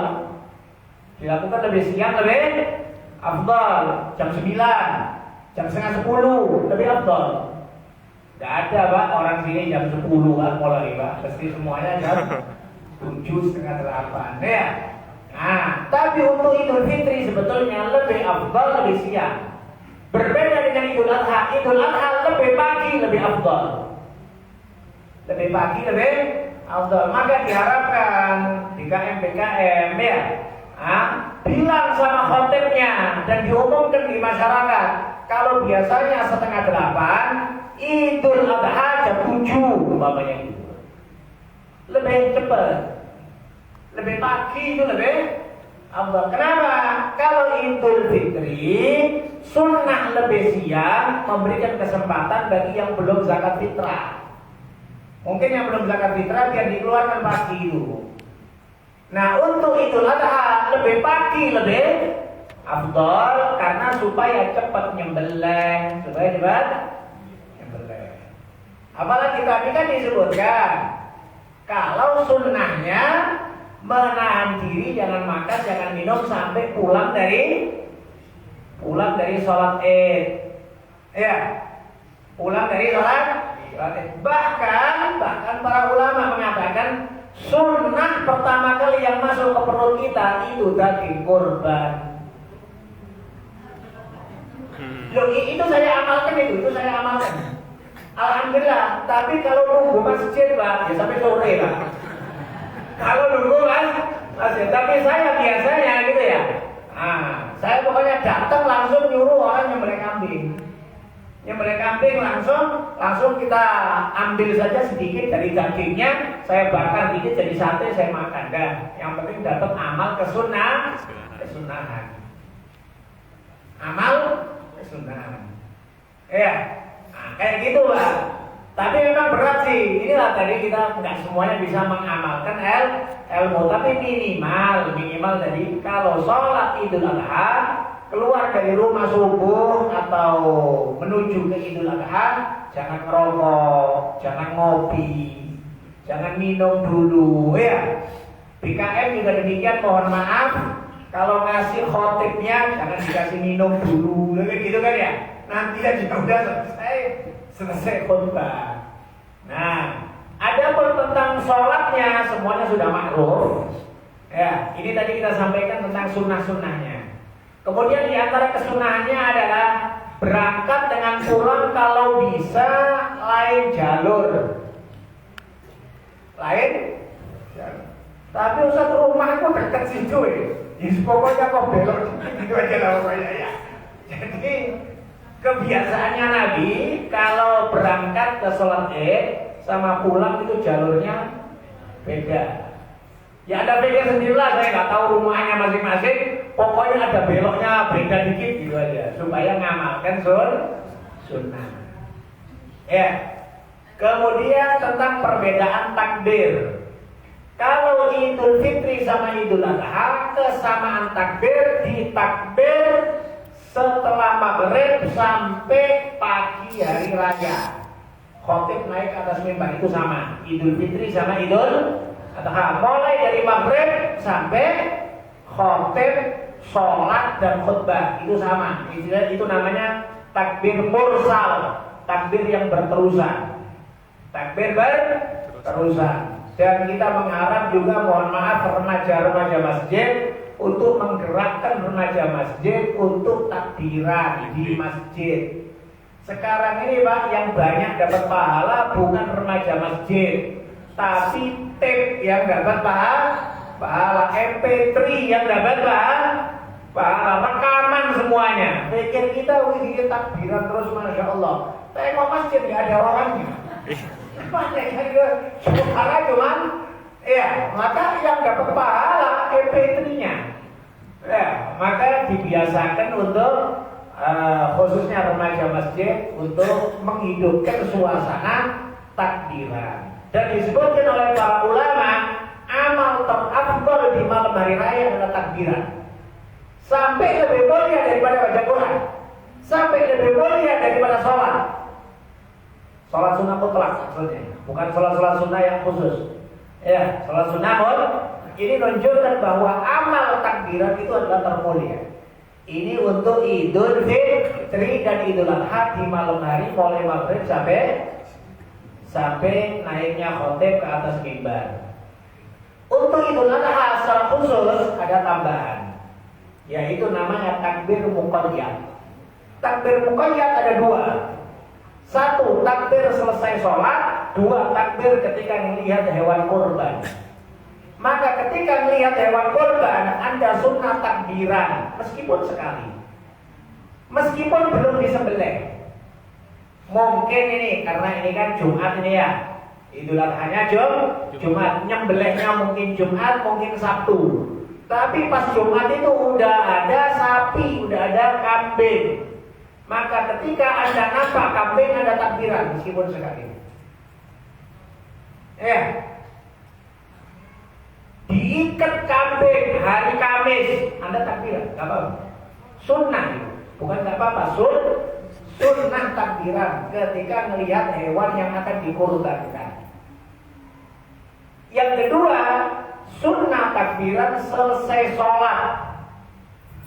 Dilakukan lebih siang lebih afdal. Jam 9, jam setengah 10 lebih afdal. Gak ada Pak, orang sini jam 10 kan mulai Pak, pasti semuanya jam 7, setengah 8 ya. Nah, tapi untuk Idul Fitri sebetulnya lebih afdal lebih siang. Berbeda dengan Idul Adha. Idul Adha lebih pagi lebih afdal. Lebih pagi lebih afdal. Maka diharapkan di KM-BKM ya, bilang sama khotibnya dan diumumkan di masyarakat. Kalau biasanya setengah 8, Idul Adha jam 7 umpamanya itu. Lebih cepat, lebih pagi itu lebih afdal. Kenapa? Kalau Idul Fitri sunnah lebih siang, memberikan kesempatan bagi yang belum zakat fitrah. Mungkin yang belum zakat fitrah biar dikeluarkan pagi itu. Nah, untuk Idul Adha lebih pagi lebih afdal karena supaya cepat nyembelih, supaya cepat nyembelih. Apalagi tadi kan disebutkan kalau sunnahnya menahan diri, jangan makan, jangan minum sampai pulang dari sholat Id. Ya, pulang dari sholat Id. Bahkan para ulama mengatakan sunnah pertama kali yang masuk ke perut kita itu daging kurban. Loh, itu saya amalkan itu saya amalkan. Alhamdulillah. Tapi kalau nunggu masjid Pak, ya sampai sore Pak. Kalau nunggu masjid, tapi saya biasanya gitu ya. Saya pokoknya datang langsung nyuruh orang nyembelih kambing. Nyembelih kambing langsung kita ambil saja sedikit dari dagingnya, saya bakar dikit jadi sate, saya makan dah. Yang penting dapat amal kesunahan. Amal kesunahan. Ya, kayak gitu Pak. Tapi memang berat sih. Inilah tadi kita nggak semuanya bisa mengamalkan ilmu, tapi minimal tadi kalau sholat Idul Adha keluar dari rumah subuh atau menuju ke Idul Adha, jangan ngerokok, jangan ngopi, jangan minum dulu ya. BKM juga demikian, mohon maaf kalau ngasih khotibnya jangan dikasih minum dulu, gitu kan ya. Nanti aja udah selesai khutbah. Nah, ada pun tentang sholatnya semuanya sudah makruf. Ya, ini tadi kita sampaikan tentang sunnah-sunnahnya. Kemudian di antara kesunahannya adalah berangkat dengan pulang kalau bisa lain jalur. Lain jalur. Tapi Ustaz rumahku dekat situ ya. Pokoknya kok belok gitu aja lah pokoknya ya. Jadi kebiasaannya Nabi kalau berangkat ke sholat Id sama pulang itu jalurnya beda. Ya ada pikir sendirilah, saya nggak tahu rumahnya masing-masing. Pokoknya ada beloknya beda dikit gitu aja, supaya ngamalkan sunnah. Ya. Kemudian tentang perbedaan takbir. Kalau Idul Fitri sama Idul Adha, kesamaan takbir di takbir setelah maghrib sampai pagi hari raya. Khotib naik ke atas mimbar itu sama. Idul Fitri sama Idul Adha, mulai dari maghrib sampai khotib sholat dan khutbah itu sama. Itu namanya takbir mursal, takbir yang berterusan. Takbir berterusan. Dan kita mengharap juga, mohon maaf, remaja-remaja masjid untuk menggerakkan remaja masjid untuk takbiran di masjid. Sekarang ini Pak, yang banyak dapat pahala bukan remaja masjid, tapi tape yang dapat pahala, MP3 yang dapat pahala, rekaman semuanya. Pikir kita wih takbiran terus, masya Allah. Tengok masjid nggak ada orangnya. Pahala cuman, ya maka yang dapat pahala MP3-nya. Ya, maka dibiasakan untuk khususnya remaja masjid untuk menghidupkan suasana takbiran. Dan disebutkan oleh para ulama, amal terafdal di malam hari raya adalah takbiran. Sampai lebih mulia daripada baca Quran, sampai lebih mulia daripada sholat. Sholat sunnah mutlak maksudnya, bukan sholat sunnah yang khusus. Ya, sholat sunnah ini menunjukkan bahwa amal takbiran itu adalah termulia. Ini untuk Idul Fitri dan Idul Adha di malam hari mulai maghrib sampai naiknya khotib ke atas mimbar. Untuk Idul Adha secara khusus ada tambahan, yaitu namanya takbir muqayyad. Takbir muqayyad ada dua. Satu, takbir selesai sholat. Dua, takbir ketika melihat hewan kurban. Maka ketika melihat hewan kurban, Anda sunnah takbiran meskipun sekali, meskipun belum disembelih. Mungkin ini karena ini kan Jumat ini ya, Idul Adha-nya Jumat, nyembelihnya mungkin Jumat, mungkin Sabtu. Tapi pas Jumat itu udah ada sapi, udah ada kambing. Maka ketika Anda nampak kambing, ada takbiran meskipun sekali. Ya. Diikat kambing hari Kamis, Anda takbiran, nggak apa-apa. Sunnah itu, bukan nggak apa-apa. Sunnah takbiran ketika melihat hewan yang akan dikurbankan. Yang kedua, sunnah takbiran selesai sholat.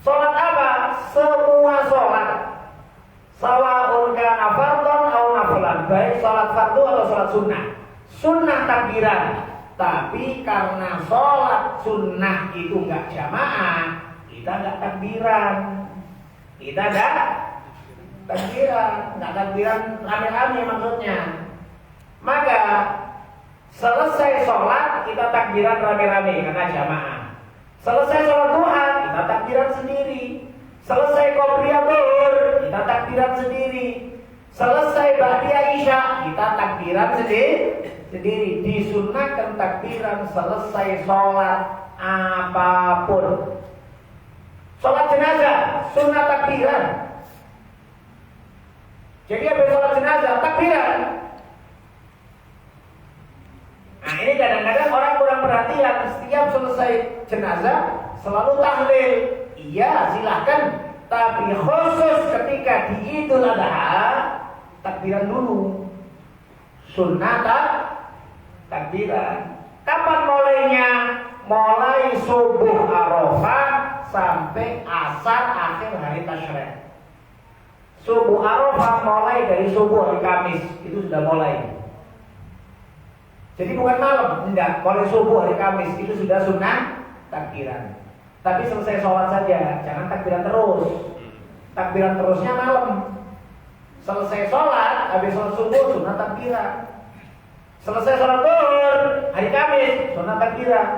Sholat apa? Semua sholat. Sawa'un kana fardhon aw nafilan, baik sholat fardu atau sholat sunnah. Sunnah takbiran. Tapi karena sholat sunnah itu nggak jamaah, kita nggak takbiran. Kita nggak takbiran rame-rame maksudnya. Maka selesai sholat kita takbiran rame-rame karena jamaah. Selesai sholat duha kita takbiran sendiri. Selesai qobliyah zuhur kita takbiran sendiri. Selesai ba'diyah isya kita takbiran sendiri. Disunnahkan takbiran selesai sholat apapun. Sholat jenazah sunnah takbiran. Jadi habis sholat jenazah takbiran. Nah ini kadang-kadang orang kurang perhatian. Setiap selesai jenazah selalu tahlil. Iya silahkan, Tapi khusus ketika di Idul Adha takbiran dulu. Sunnah takbiran. Kapan mulainya? Mulai subuh Arafah sampai asar akhir hari tasyrik. Subuh Arafah mulai dari subuh hari Kamis, itu sudah mulai. Jadi bukan malam, enggak. Mulai subuh hari Kamis itu sudah sunnah takbiran. Tapi selesai sholat saja, jangan takbiran terus. Takbiran terusnya malam. Selesai sholat, habis sholat subuh sunnah takbiran. Selesai sholat zuhur hari Kamis sunnah takbiran.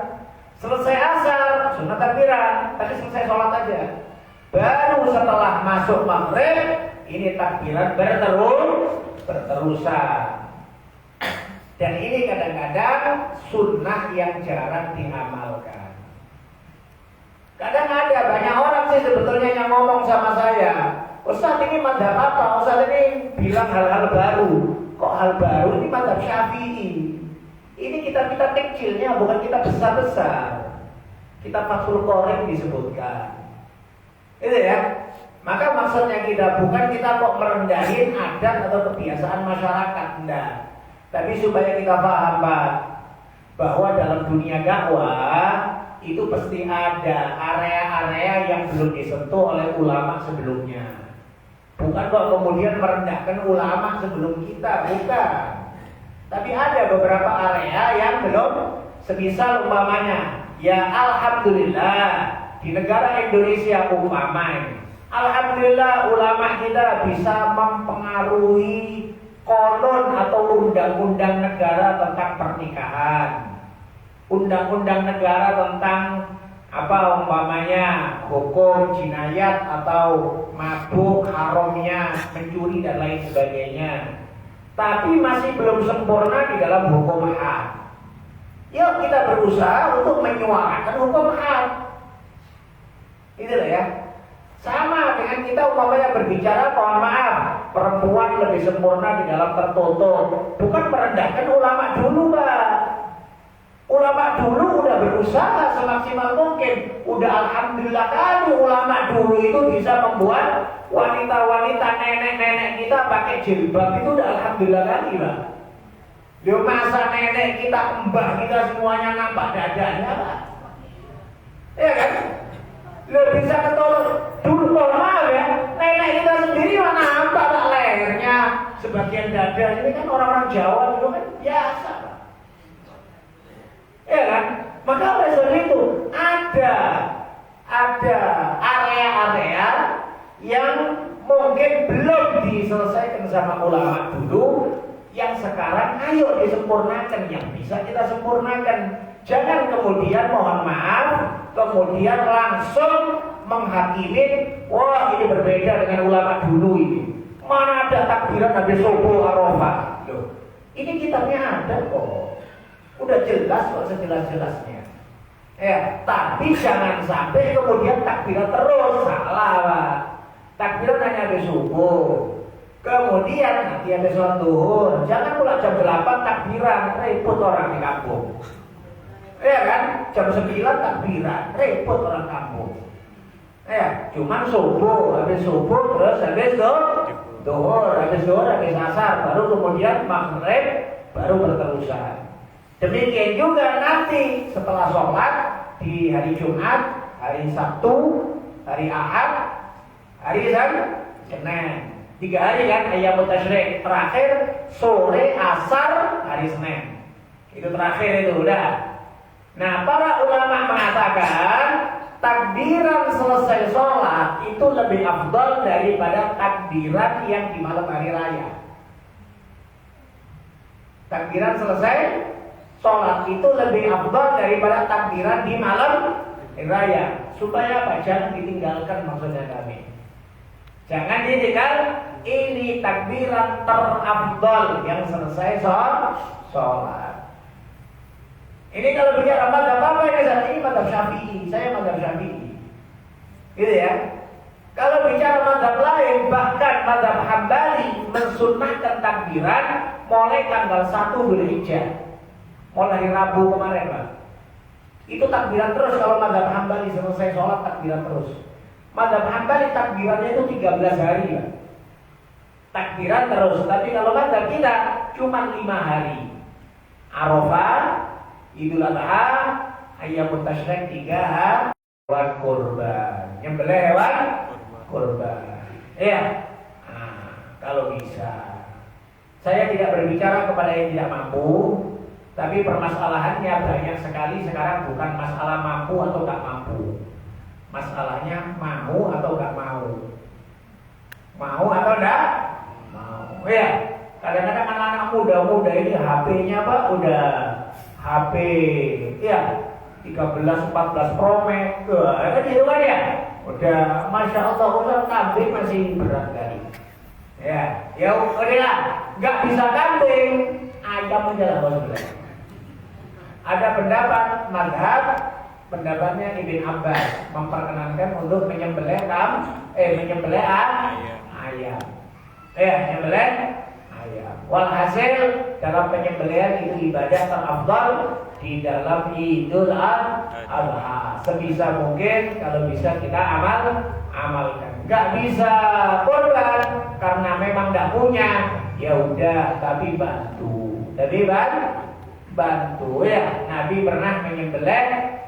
Selesai asar sunnah takbiran. Tapi selesai sholat aja. Baru setelah masuk maghrib ini takbiran berterusan. Dan ini kadang-kadang sunnah yang jarang diamalkan. Kadang ada banyak orang sih sebetulnya yang ngomong sama saya, Ustaz ini madzhab apa? Ustaz ini bilang hal-hal baru. Kok hal baru? Ini madzhab Syafi'i. Ini kitab-kitab kecilnya, bukan kitab besar-besar. Kitab Fathul Qorib disebutkan. Itu ya. Maka maksudnya kita bukan kita kok merendahin adat atau kebiasaan masyarakat, enggak. Tapi supaya kita paham, Pak, bahwa dalam dunia dakwah itu pasti ada area-area yang belum disentuh oleh ulama sebelumnya. Bukan kok kemudian merendahkan ulama sebelum kita, bukan. Tapi ada beberapa area yang belum, semisal umpamanya, ya alhamdulillah di negara Indonesia umpamanya, alhamdulillah ulama kita bisa mempengaruhi konon atau undang-undang negara tentang pernikahan, undang-undang negara tentang apa umpamanya hukum jinayat atau mabuk, haramnya mencuri dan lain sebagainya. Tapi masih belum sempurna di dalam hukum had. Yuk kita berusaha untuk menyuarakan hukum had. Itulah ya. Sama dengan kita umpamanya berbicara, mohon maaf, perempuan lebih sempurna di dalam tertutup. Bukan merendahkan ulama dulu, Pak. Ulama dulu udah berusaha semaksimal mungkin. Udah alhamdulillah kali ulama dulu itu bisa membuat wanita-wanita, nenek-nenek kita pakai jilbab, itu udah alhamdulillah kali, Pak. Di masa nenek kita, mbah kita semuanya nampak dadanya, Pak. Iya kan? Lo bisa ketolong dulu, maaf ya, nenek kita sendiri mana nampak tak lehernya, sebagian dada. Ini kan orang-orang Jawa dulu kan biasa, Pak. Ya kan? Maka oleh sebab itu ada area-area yang mungkin belum diselesaikan sama ulama dulu, yang sekarang ayo disempurnakan, yang bisa kita sempurnakan. Jangan kemudian mohon maaf, kemudian langsung menghakimi, wah ini berbeda dengan ulama dulu ini. Mana ada takbiran habis subuh Arafah? Loh, ini kitabnya ada kok. Udah jelas kok, sejelas-jelasnya. Ya, tapi jangan sampai kemudian takbiran terus, salah, Pak. Takbiran hanya habis subuh. Kemudian nanti habis sholat zuhur. Jangan pula jam 8 takbiran, repot orang di kampung. Ya kan? Jam 9 takbiran, repot orang kampung. Ya, cuman subuh, habis subuh terus habis zuhur, habis zuhur, habis asar, baru kemudian maghrib, baru berterusan. Demikian juga nanti setelah sholat di hari Jumat, hari Sabtu, hari Ahad, hari Senin. 3 hari kan Ayyamut Tasyrik. Terakhir sore asar hari Senin. Itu terakhir itu udah. Nah, para ulama mengatakan takbiran selesai sholat itu lebih afdal daripada takbiran yang di malam hari raya. Takbiran selesai sholat itu lebih afdal daripada takbiran di malam raya. Supaya apa? Jangan ditinggalkan, maksudnya kami. Jangan ditinggal. Ini takbiran terafdal yang selesai sholat. Ini kalau bicara mazhab apa ini mazhab Syafi'i. Saya mazhab Syafi'i. Gitu ya. Kalau bicara mazhab lain, bahkan mazhab Hambali mensunnahkan takbiran mulai tanggal 1 Dzulhijjah. Mulai Rabu kemarin, Pak. Itu takbiran terus kalau mazhab Hambali selesai sholat takbiran terus. Madzhab Hambali takbirannya itu 13 hari ya. Takbiran terus. Tapi kalau madzhab kita cuma 5 hari. Arafah, Idul Adha, Ayyamut Tasyrik 3 hari. Hewan kurban, nyembelih hewan kurban. Iya. Kalau bisa. Saya tidak berbicara kepada yang tidak mampu, tapi permasalahannya banyak sekali sekarang bukan masalah mampu atau gak mampu. Masalahnya mau atau gak mau. Mau atau enggak? Mau. Ya, kadang-kadang anak-anak muda-muda ini HP-nya Pak udah HP ya 13, 14 Pro Max. Kan gitu kan ya? Udah Masya Allah udah kambing masih berat kali. Ya, ya udahlah, nggak bisa kambing, ayam aja lah bos. Ada pendapat mazhab, pendapatnya Ibn Abbas memperkenankan untuk menyembelih menyembelih ayam. Menyembelih ayam. Walhasil dalam penyembelihan itu ibadah terafdal di dalam Idul Adha. Sebisa mungkin kalau bisa kita amalkan. Gak bisa korban karena memang gak punya, ya udah tapi bantu. Bantu ya. Nabi pernah menyembelih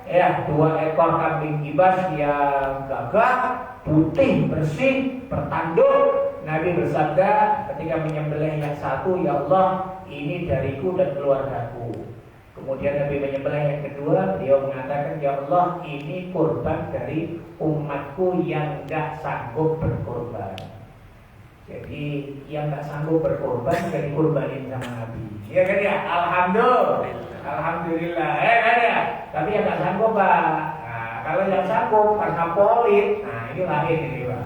2 ekor kambing kibas yang gagah, putih, bersih, bertanduk. Nabi bersabda ketika menyembelih yang satu, ya Allah, ini dariku dan keluargaku. Kemudian Nabi menyembelih yang kedua, beliau mengatakan, ya Allah, ini kurban dari umatku yang gak sanggup berkorban. Jadi yang gak sanggup berkorban jadi kurbanin sama Nabi. Iya kan ya? Alhamdulillah. Kan ya? Tapi yang gak sanggup Pak. Nah, kalau yang sanggup karena polit, nah ini lain ini Pak.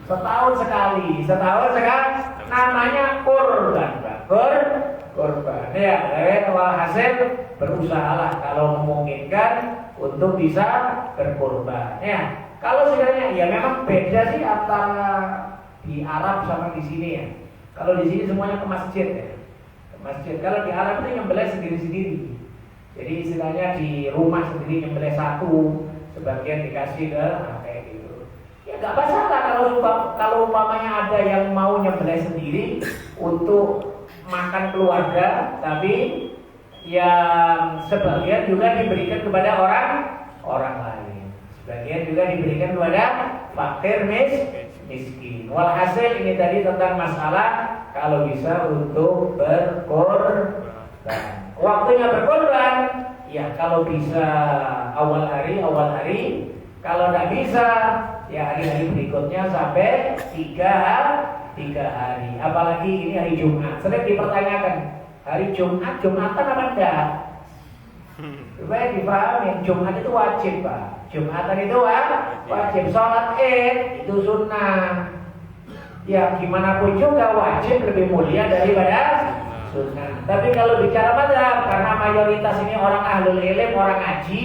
Setahun sekali namanya kurban Pak. Kurban. Ya, hasil berusahalah kalau memungkinkan untuk bisa berkorban. Ya, kalau sebenarnya ya memang beda sih antara di Arab sama di sini ya. Kalau di sini semuanya ke masjid ya. Ke masjid. Kalau di Arab itu nyembelih sendiri-sendiri. Jadi istilahnya di rumah sendiri nyembelih satu, sebagian dikasih ke kayak gitu. Ya nggak masalah kalau umpamanya ada yang mau nyembelih sendiri untuk makan keluarga, tapi yang sebagian juga diberikan kepada orang lain. Sebagian juga diberikan kepada fakir miskin. Walhasil ini tadi tentang masalah kalau bisa untuk berkorban. Waktunya berkorban, ya kalau bisa awal hari. Kalau tidak bisa, ya hari-hari berikutnya sampai 3 hari. Apalagi ini hari Jumat. Sering dipertanyakan, hari Jumatan apa enggak? Supaya dipahami, Jumat itu wajib Pak. Jumatan itu wajib. Sholat Id itu sunnah. Ya gimana pun juga wajib lebih mulia daripada sunnah. Tapi kalau bicara mazhab, karena mayoritas ini orang ahlul ilm, orang ngaji,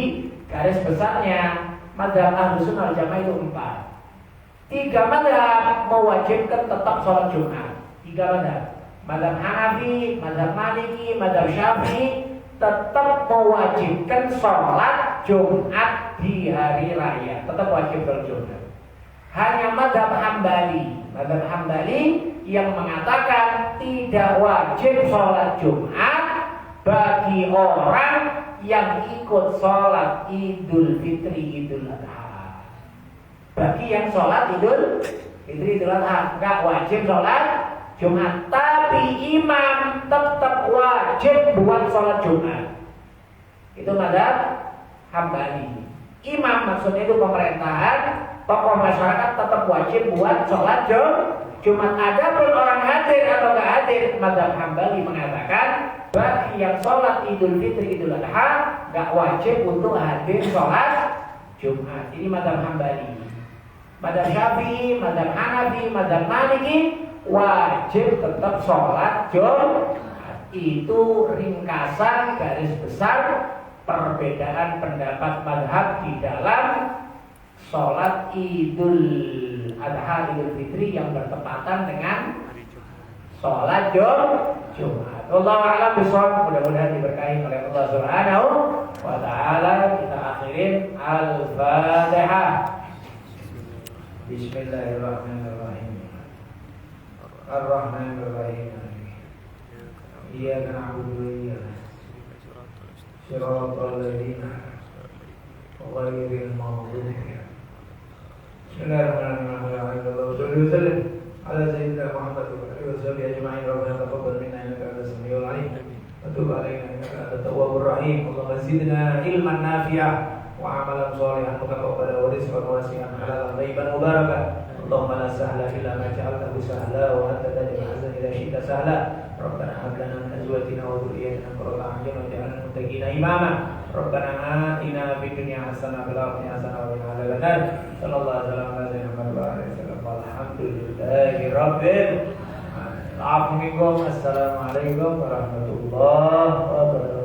garis besarnya mazhab Ahlus Sunnah wal Jamaah itu 4. 3 mazhab mewajibkan tetap sholat Jumat. 3 mazhab. Mazhab Hanafi, mazhab Maliki, mazhab Syafi'i tetap mewajibkan sholat Jumat di hari raya. Tetap wajib sholat Jumat. Hanya mazhab Hambali yang mengatakan tidak wajib sholat Jumat bagi orang yang ikut sholat Idul Fitri, Idul Adha. Bagi yang sholat Idul Fitri, Idul Adha nggak wajib sholat Jumat, tapi imam tetap wajib buat sholat Jumat. Itu mazhab Hambali. Imam maksudnya itu pemerintahan, tokoh masyarakat tetap wajib buat sholat Jumat. Adapun orang hadir atau nggak hadir, mazhab Hambali mengatakan bagi yang sholat Idul Fitri, Idul Adha nggak wajib untuk hadir sholat Jumat. Ini mazhab Hambali. Mazhab Syafi'i, mazhab Hanafi, mazhab Maliki wajib tetap sholat Jumat. Itu ringkasan garis besar perbedaan pendapat mazhab di dalam sholat Idul Adha, Idul Fitri yang bertepatan dengan sholat Jumat. Wallahu a'lam bishawab. Mudah-mudahan diberkahi oleh Allah Subhanahu wa taala. Kita akhirin Al-Fatihah. Bismillahirrahmanirrahim. Ar-Rahmanir-Rahim. Iyyaka na'budu wa iyyaka siratal ladzina ghairil maghdubi. Bismillahirrahmanirrahim. Sallallahu alaihi ala sayyidina Muhammad wa alihi wasallam ajma'in. Rabbana taqabbal minna innaka antas samiul 'alim wa tub 'alaina innaka antat tawwabur rahim. Allahumma zidna ilman nafi'an wa 'amalan shalihan mutaqabbalan wa rizqan wasi'an halalan thayyiban mubarakan. Allahumma la sahla illa ma ja'altahu sahla wa anta taj'alul hazana idza syi'ta sahla. Rabbana hab lana min azwajina wa dhurriyyatina qurrata a'yun waj'alna lil muttaqina imama. Rabbana atina fid dunya hasanah wa fil akhirati hasanah wa qina adzabannar. Sallallahu alaihi wasallam wa alihi wasallam. Alhamdulillahi rabbil alamin. Assalamualaikum warahmatullahi wabarakatuh.